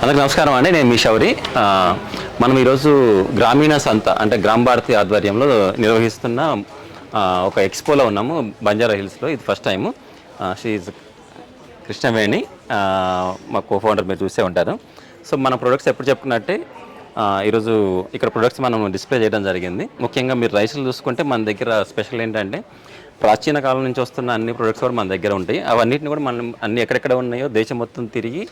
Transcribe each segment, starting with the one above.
అందరికి నమస్కారం అండి. నేను మీ శౌరి. మనం ఈరోజు గ్రామీణ సంత అంటే గ్రామ భారతి ఆధ్వర్యంలో నిర్వహిస్తున్న ఒక ఎక్స్పోలో ఉన్నాము బంజారా హిల్స్లో. ఇది ఫస్ట్ టైము. షీఈ్ కృష్ణవేణి, మా కో ఫౌండర్, మీరు చూసే ఉంటారు. సో మన ప్రొడక్ట్స్ ఎప్పుడు చెప్పుకున్నట్టే ఈరోజు ఇక్కడ ప్రొడక్ట్స్ మనం డిస్ప్లే చేయడం జరిగింది. ముఖ్యంగా మీరు రైస్లు చూసుకుంటే మన దగ్గర స్పెషల్ ఏంటంటే ప్రాచీన కాలం నుంచి వస్తున్న అన్ని ప్రొడక్ట్స్ కూడా మన దగ్గర ఉంటాయి. అవన్నిటిని కూడా మనం అన్ని ఎక్కడెక్కడ ఉన్నాయో దేశం మొత్తం తిరిగి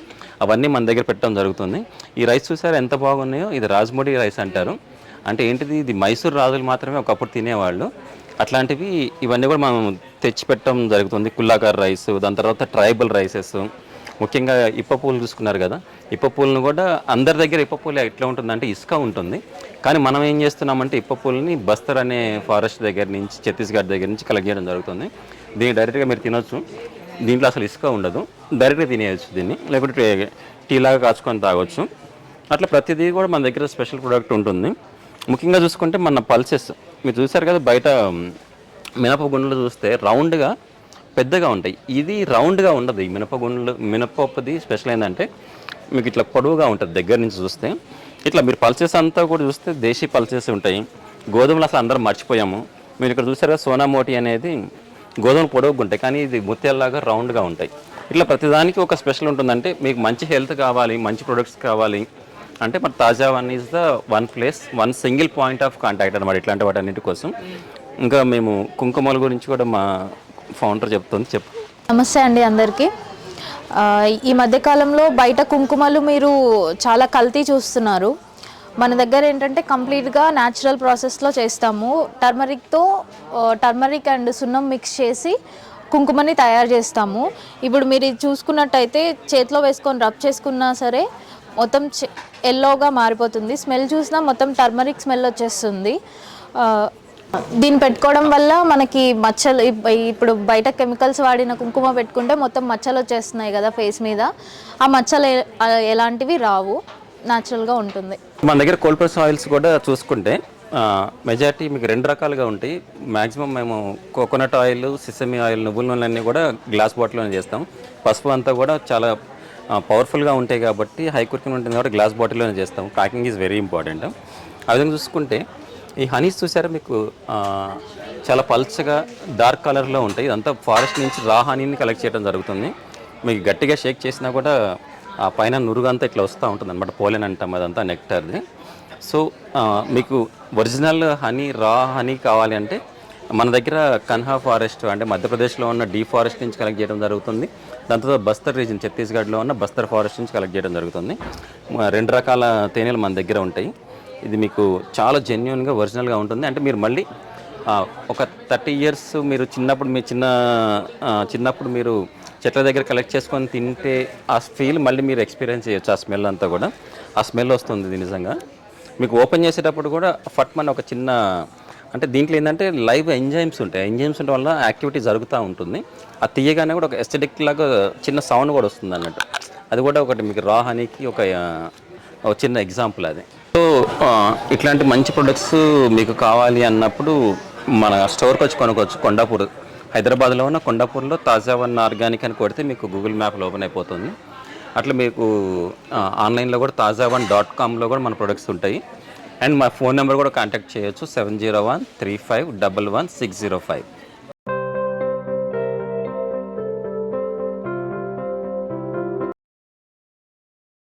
అవన్నీ మన దగ్గర పెట్టడం జరుగుతుంది. ఈ రైస్ చూసారు ఎంత బాగున్నాయో. ఇది రాజమూడి రైస్ అంటారు. అంటే ఏంటిది, ఇది మైసూర్ రాజులు మాత్రమే ఒకప్పుడు తినేవాళ్ళు. అట్లాంటివి ఇవన్నీ కూడా మనం తెచ్చి పెట్టడం జరుగుతుంది. కుల్లాకార్ రైస్, దాని తర్వాత ట్రైబల్ రైసెస్, ముఖ్యంగా ఇప్ప పూలు చూసుకున్నారు కదా. ఇప్ప పూలను కూడా అందరి దగ్గర ఇప్ప పూలు ఎట్లా ఉంటుందంటే ఇసుక ఉంటుంది. కానీ మనం ఏం చేస్తున్నామంటే ఇప్ప పూలని బస్తర్ అనే ఫారెస్ట్ దగ్గర నుంచి, ఛత్తీస్గఢ్ దగ్గర నుంచి కలెక్ట్ చేయడం జరుగుతుంది. దీన్ని డైరెక్ట్గా మీరు తినొచ్చు. దీంట్లో అసలు ఇసుక ఉండదు. డైరెక్ట్గా తినేయచ్చు దీన్ని, లేకపోతే టీ లాగా కాచుకొని తాగొచ్చు. అట్లా ప్రతిదీ కూడా మన దగ్గర స్పెషల్ ప్రోడక్ట్ ఉంటుంది. ముఖ్యంగా చూసుకుంటే మన పల్సెస్ మీరు చూసారు కదా. బయట మినపగుండలు చూస్తే రౌండ్గా పెద్దగా ఉంటాయి. ఇది రౌండ్గా ఉండదు. ఈ మినపప్పుది స్పెషల్ ఏంటంటే మీకు ఇట్లా పొడవుగా ఉంటుంది. దగ్గర నుంచి చూస్తే ఇట్లా మీరు పల్సెస్ అంతా కూడా చూస్తే దేశీ పల్సెస్ ఉంటాయి. గోధుమలు అసలు అందరం మర్చిపోయాము. మీరు ఇక్కడ చూసారు కదా, సోనామోటి అనేది గోధుమలు పొడవుగా ఉంటాయి, కానీ ఇది ముత్యాలలాగా రౌండ్గా ఉంటాయి. ఇట్లా ప్రతిదానికి ఒక స్పెషల్ ఉంటుందంటే మీకు మంచి హెల్త్ కావాలి, మంచి ప్రొడక్ట్స్ కావాలి అంటే మన తాజా one is the one place, one single point of contact అనమాట ఇట్లాంటి వాటన్నిటి కోసం. ఇంకా మేము కుంకుమల గురించి కూడా మా ఫౌండర్ చెప్తుంది. నమస్తే అండి అందరికీ. ఈ మధ్యకాలంలో బయట కుంకుమలు మీరు చాలా కల్తీ చూస్తున్నారు. మన దగ్గర ఏంటంటే కంప్లీట్గా న్యాచురల్ ప్రాసెస్లో చేస్తాము. టర్మరిక్ అండ్ సున్నం మిక్స్ చేసి కుంకుమని తయారు చేస్తాము. ఇప్పుడు మీరు చూసుకున్నట్టయితే చేతిలో వేసుకొని రబ్ చేసుకున్నా సరే మొత్తం ఎల్లోగా మారిపోతుంది. స్మెల్ చూసినా మొత్తం టర్మరిక్ స్మెల్ వచ్చేస్తుంది. దీన్ని పెట్టుకోవడం వల్ల మనకి మచ్చలు, ఇప్పుడు బయట కెమికల్స్ వాడిన కుంకుమ పెట్టుకుంటే మొత్తం మచ్చలు వచ్చేస్తున్నాయి కదా ఫేస్ మీద. ఆ మచ్చలు ఎలాంటివి రావు, న్యాచురల్గా ఉంటుంది. మన దగ్గర కోల్డ్ ప్రెస్ ఆయిల్స్ కూడా చూసుకుంటే మెజారిటీ మీకు రెండు రకాలుగా ఉంటాయి. మ్యాక్సిమం మేము కోకోనట్ ఆయిల్, సిసమి ఆయిల్, నువ్వుల నూనె అన్నీ కూడా గ్లాస్ బాటిల్లోనే చేస్తాం. పసుపు అంతా కూడా చాలా పవర్ఫుల్గా ఉంటాయి కాబట్టి, హై కుకింగ్ ఉంటుంది కాబట్టి గ్లాస్ బాటిల్లోనే చేస్తాం. Packing is very important. ఆ విధంగా చూసుకుంటే ఈ హనీస్ చూసారా మీకు చాలా పల్చగా డార్క్ కలర్లో ఉంటాయి. ఇదంతా ఫారెస్ట్ నుంచి రా హనీని కలెక్ట్ చేయడం జరుగుతుంది. మీకు గట్టిగా షేక్ చేసినా కూడా ఆ పైన నురుగంతా ఇట్లా వస్తూ ఉంటుంది అనమాట. పోలెన్ అంటాం, అదంతా నెక్టార్ది. సో మీకు ఒరిజినల్ హనీ, రా హనీ కావాలి అంటే మన దగ్గర కన్హా ఫారెస్ట్ అంటే మధ్యప్రదేశ్లో ఉన్న డీ ఫారెస్ట్ నుంచి కలెక్ట్ చేయడం జరుగుతుంది. దాని తర్వాత బస్తర్ రీజన్, ఛత్తీస్గఢ్లో ఉన్న బస్తర్ ఫారెస్ట్ నుంచి కలెక్ట్ చేయడం జరుగుతుంది. రెండు రకాల తేనెలు మన దగ్గర ఉంటాయి. ఇది మీకు చాలా జెన్యున్గా ఒరిజినల్గా ఉంటుంది. అంటే మీరు మళ్ళీ ఒక 30 years మీరు చిన్నప్పుడు మీరు చెట్ల దగ్గర కలెక్ట్ చేసుకొని తింటే ఆ ఫీల్ మళ్ళీ మీరు ఎక్స్పీరియన్స్ చేయొచ్చు. ఆ స్మెల్ అంతా కూడా ఆ స్మెల్ వస్తుంది. ఇది నిజంగా మీకు ఓపెన్ చేసేటప్పుడు కూడా ఫట్మన్ ఒక చిన్న, అంటే దీంట్లో ఏంటంటే లైవ్ ఎంజైమ్స్ ఉంటాయి. ఎంజైమ్స్ ఉండడం వల్ల యాక్టివిటీ జరుగుతూ ఉంటుంది. అది తీయగానే కూడా ఒక ఎస్థెటిక్ లాగా చిన్న సౌండ్ కూడా వస్తుంది అన్నట్టు. అది కూడా ఒకటి మీకు రా హనీకి ఒక చిన్న ఎగ్జాంపుల్ అది. సో ఇట్లాంటి మంచి ప్రొడక్ట్స్ మీకు కావాలి అన్నప్పుడు మన స్టోర్కి వచ్చి కొనుక్కోవచ్చు. కొండాపూర్, హైదరాబాద్లో ఉన్న కొండాపూర్లో తాజా వన్ ఆర్గానిక్ అని కొడితే మీకు గూగుల్ మ్యాప్లో ఓపెన్ అయిపోతుంది. అట్లా మీకు ఆన్లైన్లో కూడా tazavan.comలో కూడా మన ప్రొడక్ట్స్ ఉంటాయి. అండ్ మా ఫోన్ నెంబర్ కూడా కాంటాక్ట్ చేయొచ్చు, 70135111605.